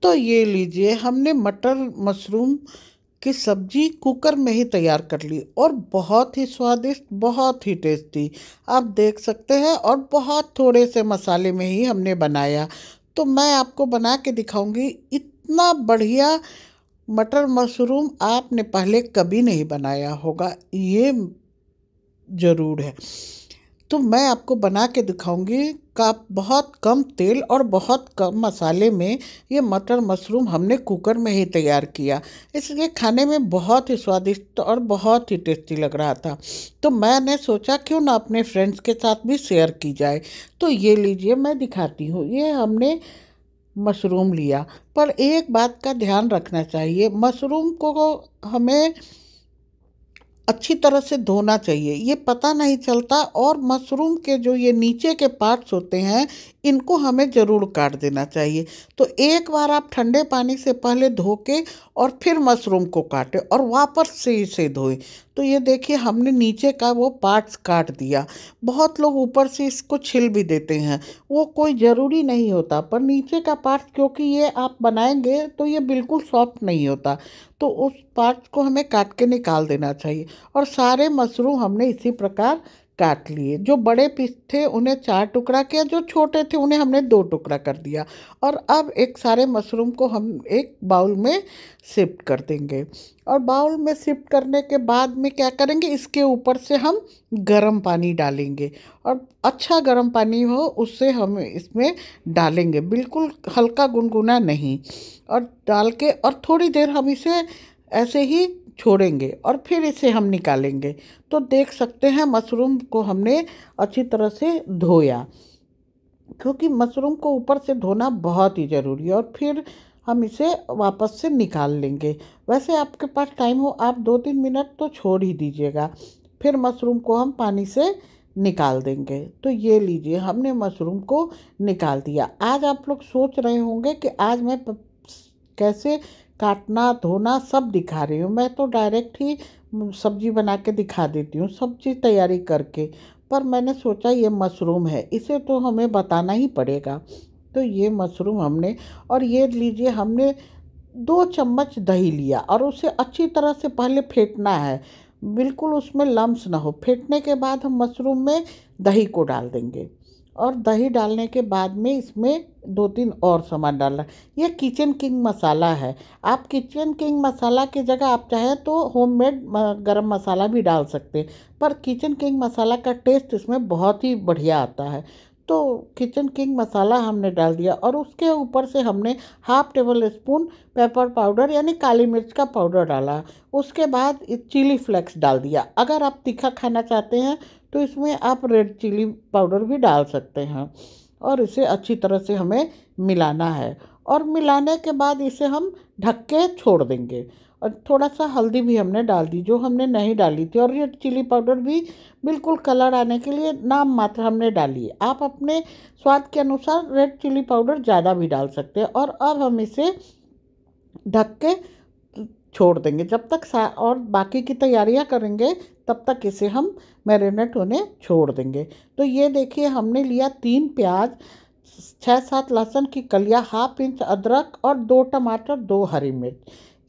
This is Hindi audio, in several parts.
तो ये लीजिए, हमने मटर मशरूम की सब्जी कुकर में ही तैयार कर ली और बहुत ही स्वादिष्ट, बहुत ही टेस्टी। आप देख सकते हैं, और बहुत थोड़े से मसाले में ही हमने बनाया। तो मैं आपको बना के दिखाऊंगी। इतना बढ़िया मटर मशरूम आपने पहले कभी नहीं बनाया होगा, ये ज़रूर है। तो मैं आपको बना के दिखाऊंगी का बहुत कम तेल और बहुत कम मसाले में ये मटर मशरूम हमने कुकर में ही तैयार किया, इसलिए खाने में बहुत ही स्वादिष्ट और बहुत ही टेस्टी लग रहा था। तो मैंने सोचा क्यों ना अपने फ्रेंड्स के साथ भी शेयर की जाए। तो ये लीजिए, मैं दिखाती हूँ। ये हमने मशरूम लिया, पर एक बात का ध्यान रखना चाहिए, मशरूम को हमें अच्छी तरह से धोना चाहिए, ये पता नहीं चलता। और मशरूम के जो ये नीचे के पार्ट्स होते हैं, इनको हमें ज़रूर काट देना चाहिए। तो एक बार आप ठंडे पानी से पहले धो के और फिर मशरूम को काटें और वापस से इसे धोएं। तो ये देखिए, हमने नीचे का वो पार्ट्स काट दिया। बहुत लोग ऊपर से इसको छिल भी देते हैं, वो कोई ज़रूरी नहीं होता। पर नीचे का पार्ट, क्योंकि ये आप बनाएंगे तो ये बिल्कुल सॉफ्ट नहीं होता, तो उस पार्ट को हमें काट के निकाल देना चाहिए। और सारे मशरूम हमने इसी प्रकार काट लिए। जो बड़े पीस थे उन्हें 4 टुकड़ा किया, जो छोटे थे उन्हें हमने 2 टुकड़ा कर दिया। और अब एक सारे मशरूम को हम एक बाउल में शिफ्ट कर देंगे। और बाउल में शिफ्ट करने के बाद में क्या करेंगे, इसके ऊपर से हम गर्म पानी डालेंगे। और अच्छा गर्म पानी हो उससे हम इसमें डालेंगे, बिल्कुल हल्का गुनगुना नहीं। और डाल के और थोड़ी देर हम इसे ऐसे ही छोड़ेंगे और फिर इसे हम निकालेंगे। तो देख सकते हैं, मशरूम को हमने अच्छी तरह से धोया, क्योंकि मशरूम को ऊपर से धोना बहुत ही ज़रूरी है। और फिर हम इसे वापस से निकाल लेंगे। वैसे आपके पास टाइम हो, आप 2-3 मिनट तो छोड़ ही दीजिएगा, फिर मशरूम को हम पानी से निकाल देंगे। तो ये लीजिए, हमने मशरूम को निकाल दिया। आज आप लोग सोच रहे होंगे कि आज मैं कैसे काटना धोना सब दिखा रही हूँ। मैं तो डायरेक्ट ही सब्जी बना के दिखा देती हूँ, सब चीज़ तैयारी करके। पर मैंने सोचा ये मशरूम है, इसे तो हमें बताना ही पड़ेगा। तो ये मशरूम हमने, और ये लीजिए, हमने 2 चम्मच दही लिया और उसे अच्छी तरह से पहले फेंटना है, बिल्कुल उसमें लम्स ना हो। फेंटने के बाद हम मशरूम में दही को डाल देंगे। और दही डालने के बाद में इसमें 2-3 और सामान डालना। ये किचन किंग मसाला है। आप किचन किंग मसाला की जगह आप चाहें तो होममेड गरम मसाला भी डाल सकते हैं, पर किचन किंग मसाला का टेस्ट इसमें बहुत ही बढ़िया आता है। तो किचन किंग मसाला हमने डाल दिया, और उसके ऊपर से हमने 1/2 टेबल स्पून पेपर पाउडर यानी काली मिर्च का पाउडर डाला। उसके बाद चिली फ्लेक्स डाल दिया। अगर आप तीखा खाना चाहते हैं तो इसमें आप रेड चिली पाउडर भी डाल सकते हैं। और इसे अच्छी तरह से हमें मिलाना है। और मिलाने के बाद इसे हम ढक के छोड़ देंगे। और थोड़ा सा हल्दी भी हमने डाल दी, जो हमने नहीं डाली थी। और रेड चिली पाउडर भी बिल्कुल कलर आने के लिए नाम मात्र हमने डाली है। आप अपने स्वाद के अनुसार रेड चिली पाउडर ज़्यादा भी डाल सकते हैं। और अब हम इसे ढक के छोड़ देंगे जब तक और बाकी की तैयारियां करेंगे, तब तक इसे हम मैरिनेट होने छोड़ देंगे। तो ये देखिए, हमने लिया 3 प्याज, 6-7 लहसुन की कलियां, 1/2 इंच अदरक और 2 टमाटर, 2 हरी मिर्च।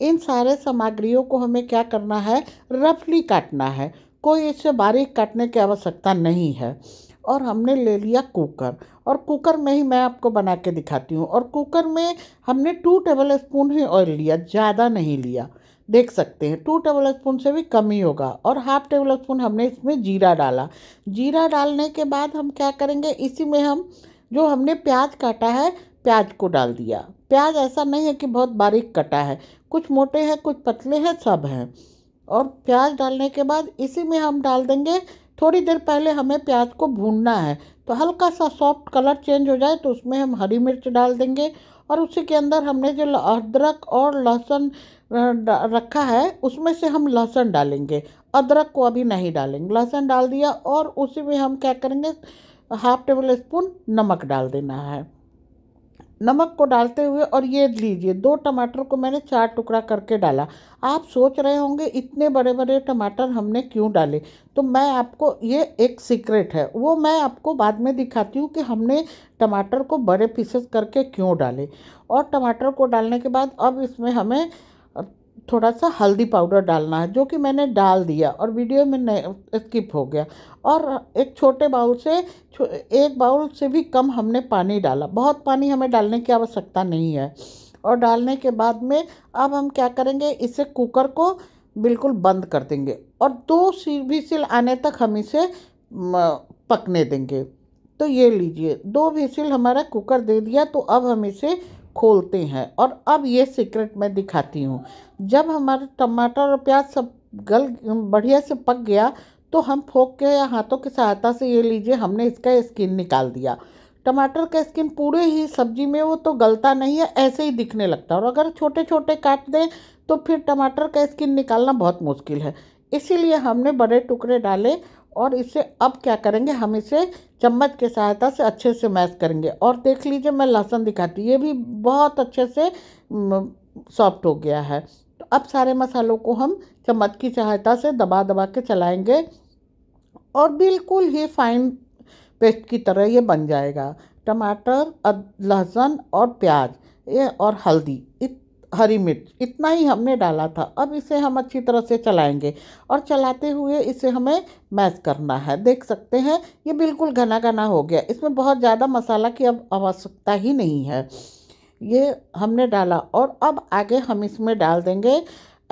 इन सारे सामग्रियों को हमें क्या करना है, रफली काटना है। कोई इसे बारीक काटने की आवश्यकता नहीं है। और हमने ले लिया कुकर, और कुकर में ही मैं आपको बना के दिखाती हूँ। और कुकर में हमने 2 टेबल स्पून ही ऑयल लिया, ज़्यादा नहीं लिया। देख सकते हैं 2 टेबल स्पून से भी कम ही होगा। और 1/2 टेबल स्पून हमने इसमें जीरा डाला। जीरा डालने के बाद हम क्या करेंगे, इसी में हम जो हमने प्याज काटा है, प्याज को डाल दिया। प्याज ऐसा नहीं है कि बहुत बारीक कटा है, कुछ मोटे हैं कुछ पतले हैं, सब हैं। और प्याज डालने के बाद इसी में हम डाल देंगे, थोड़ी देर पहले हमें प्याज को भूनना है, तो हल्का सा सॉफ्ट कलर चेंज हो जाए तो उसमें हम हरी मिर्च डाल देंगे। और उसी के अंदर हमने जो अदरक और लहसुन रखा है, उसमें से हम लहसुन डालेंगे। अदरक को अभी नहीं डालेंगे, लहसुन डाल दिया। और उसी में हम क्या करेंगे, 1/2 टेबल स्पून नमक डाल देना है। नमक को डालते हुए, और ये लीजिए 2 टमाटर को मैंने 4 टुकड़ा करके डाला। आप सोच रहे होंगे इतने बड़े बड़े टमाटर हमने क्यों डाले, तो मैं आपको, ये एक सीक्रेट है, वो मैं आपको बाद में दिखाती हूँ कि हमने टमाटर को बड़े पीसेस करके क्यों डाले। और टमाटर को डालने के बाद अब इसमें हमें थोड़ा सा हल्दी पाउडर डालना है, जो कि मैंने डाल दिया और वीडियो में स्किप हो गया। और एक छोटे बाउल से, एक बाउल से भी कम हमने पानी डाला, बहुत पानी हमें डालने की आवश्यकता नहीं है। और डालने के बाद में अब हम क्या करेंगे, इसे कुकर को बिल्कुल बंद कर देंगे और 2 विसिल आने तक हम इसे पकने देंगे। तो ये लीजिए 2 विसिल हमारा कुकर दे दिया, तो अब हम इसे खोलते हैं। और अब ये सीक्रेट मैं दिखाती हूँ। जब हमारे टमाटर और प्याज सब बढ़िया से पक गया, तो हम फोक के या हाथों की सहायता से, ये लीजिए हमने इसका स्किन निकाल दिया। टमाटर का स्किन पूरे ही सब्जी में वो तो गलता नहीं है, ऐसे ही दिखने लगता है, और अगर छोटे छोटे काट दें तो फिर टमाटर का स्किन निकालना बहुत मुश्किल है। इसीलिए हमने बड़े टुकड़े डाले। और इसे अब क्या करेंगे, हम इसे चम्मच के सहायता से अच्छे से मैश करेंगे। और देख लीजिए मैं लहसुन दिखाती हूँ, ये भी बहुत अच्छे से सॉफ्ट हो गया है। तो अब सारे मसालों को हम चम्मच की सहायता से दबा दबा के चलाएंगे और बिल्कुल ही फाइन पेस्ट की तरह ये बन जाएगा। टमाटर, लहसुन और प्याज, ये और हल्दी, हरी मिर्च, इतना ही हमने डाला था। अब इसे हम अच्छी तरह से चलाएंगे और चलाते हुए इसे हमें मैश करना है। देख सकते हैं ये बिल्कुल घना घना हो गया, इसमें बहुत ज़्यादा मसाला की अब आवश्यकता ही नहीं है। ये हमने डाला और अब आगे हम इसमें डाल देंगे,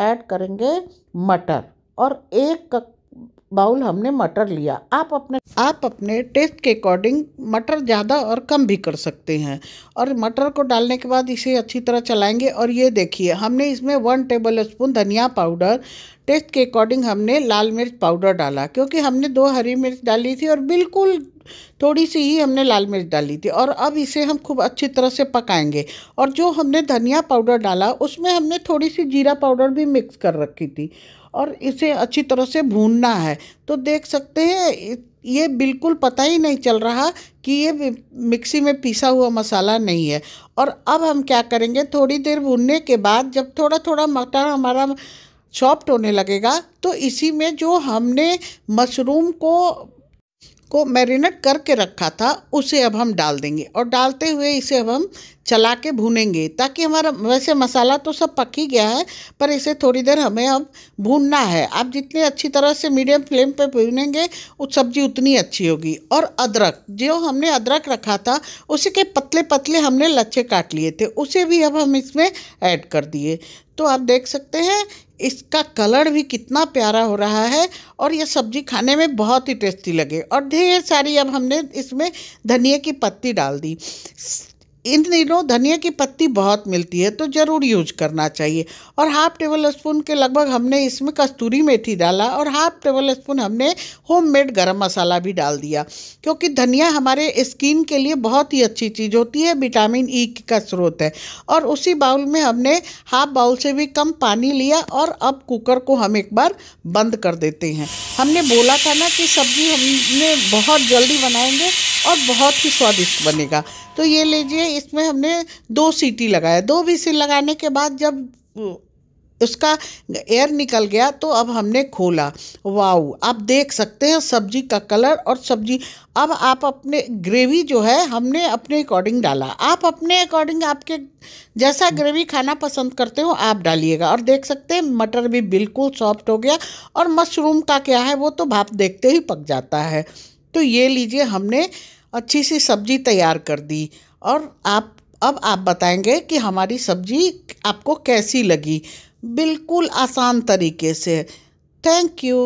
ऐड करेंगे मटर। और 1 बाउल हमने मटर लिया। आप अपने टेस्ट के अकॉर्डिंग मटर ज़्यादा और कम भी कर सकते हैं। और मटर को डालने के बाद इसे अच्छी तरह चलाएंगे। और ये देखिए हमने इसमें 1 टेबल स्पून धनिया पाउडर, टेस्ट के अकॉर्डिंग हमने लाल मिर्च पाउडर डाला, क्योंकि हमने 2 हरी मिर्च डाली थी और बिल्कुल थोड़ी सी ही हमने लाल मिर्च डाली थी। और अब इसे हम खूब अच्छी तरह से पकाएंगे। और जो हमने धनिया पाउडर डाला उसमें हमने थोड़ी सी जीरा पाउडर भी मिक्स कर रखी थी, और इसे अच्छी तरह से भूनना है। तो देख सकते हैं ये बिल्कुल पता ही नहीं चल रहा कि ये मिक्सी में पीसा हुआ मसाला नहीं है। और अब हम क्या करेंगे, थोड़ी देर भूनने के बाद जब थोड़ा थोड़ा मटर हमारा सॉफ्ट होने लगेगा, तो इसी में जो हमने मशरूम को मैरिनेट करके रखा था उसे अब हम डाल देंगे। और डालते हुए इसे अब हम चला के भूनेंगे, ताकि हमारा, वैसे मसाला तो सब पक ही गया है, पर इसे थोड़ी देर हमें अब भूनना है। आप जितनी अच्छी तरह से मीडियम फ्लेम पे भूनेंगे वो सब्ज़ी उतनी अच्छी होगी। और अदरक, जो हमने अदरक रखा था उसी के पतले पतले हमने लच्छे काट लिए थे, उसे भी अब हम इसमें ऐड कर दिए। तो आप देख सकते हैं इसका कलर भी कितना प्यारा हो रहा है, और ये सब्ज़ी खाने में बहुत ही टेस्टी लगे। और ढेर सारी अब हमने इसमें धनिया की पत्ती डाल दी। इन दिनों धनिया की पत्ती बहुत मिलती है, तो ज़रूर यूज करना चाहिए। और 1/2 टेबल स्पून के लगभग हमने इसमें कस्तूरी मेथी डाला, और 1/2 टेबल स्पून हमने होममेड गरम मसाला भी डाल दिया, क्योंकि धनिया हमारे स्किन के लिए बहुत ही अच्छी चीज़ होती है, विटामिन ई का स्रोत है। और उसी बाउल में हमने 1/2 बाउल से भी कम पानी लिया। और अब कुकर को हम एक बार बंद कर देते हैं। हमने बोला था ना कि सब्ज़ी हमने बहुत जल्दी बनाएंगे और बहुत ही स्वादिष्ट बनेगा। तो ये लीजिए, इसमें हमने 2 सीटी लगाया। 2 विसिल लगाने के बाद जब उसका एयर निकल गया, तो अब हमने खोला। वाओ, आप देख सकते हैं सब्जी का कलर और सब्जी। अब आप अपने ग्रेवी जो है हमने अपने अकॉर्डिंग डाला, आप अपने अकॉर्डिंग, आपके जैसा ग्रेवी खाना पसंद करते हो आप डालिएगा। और देख सकते हैं मटर भी बिल्कुल सॉफ्ट हो गया। और मशरूम का क्या है, वो तो भाप देखते ही पक जाता है। तो ये लीजिए हमने अच्छी सी सब्जी तैयार कर दी। और अब आप बताएंगे कि हमारी सब्जी आपको कैसी लगी, बिल्कुल आसान तरीके से। Thank you.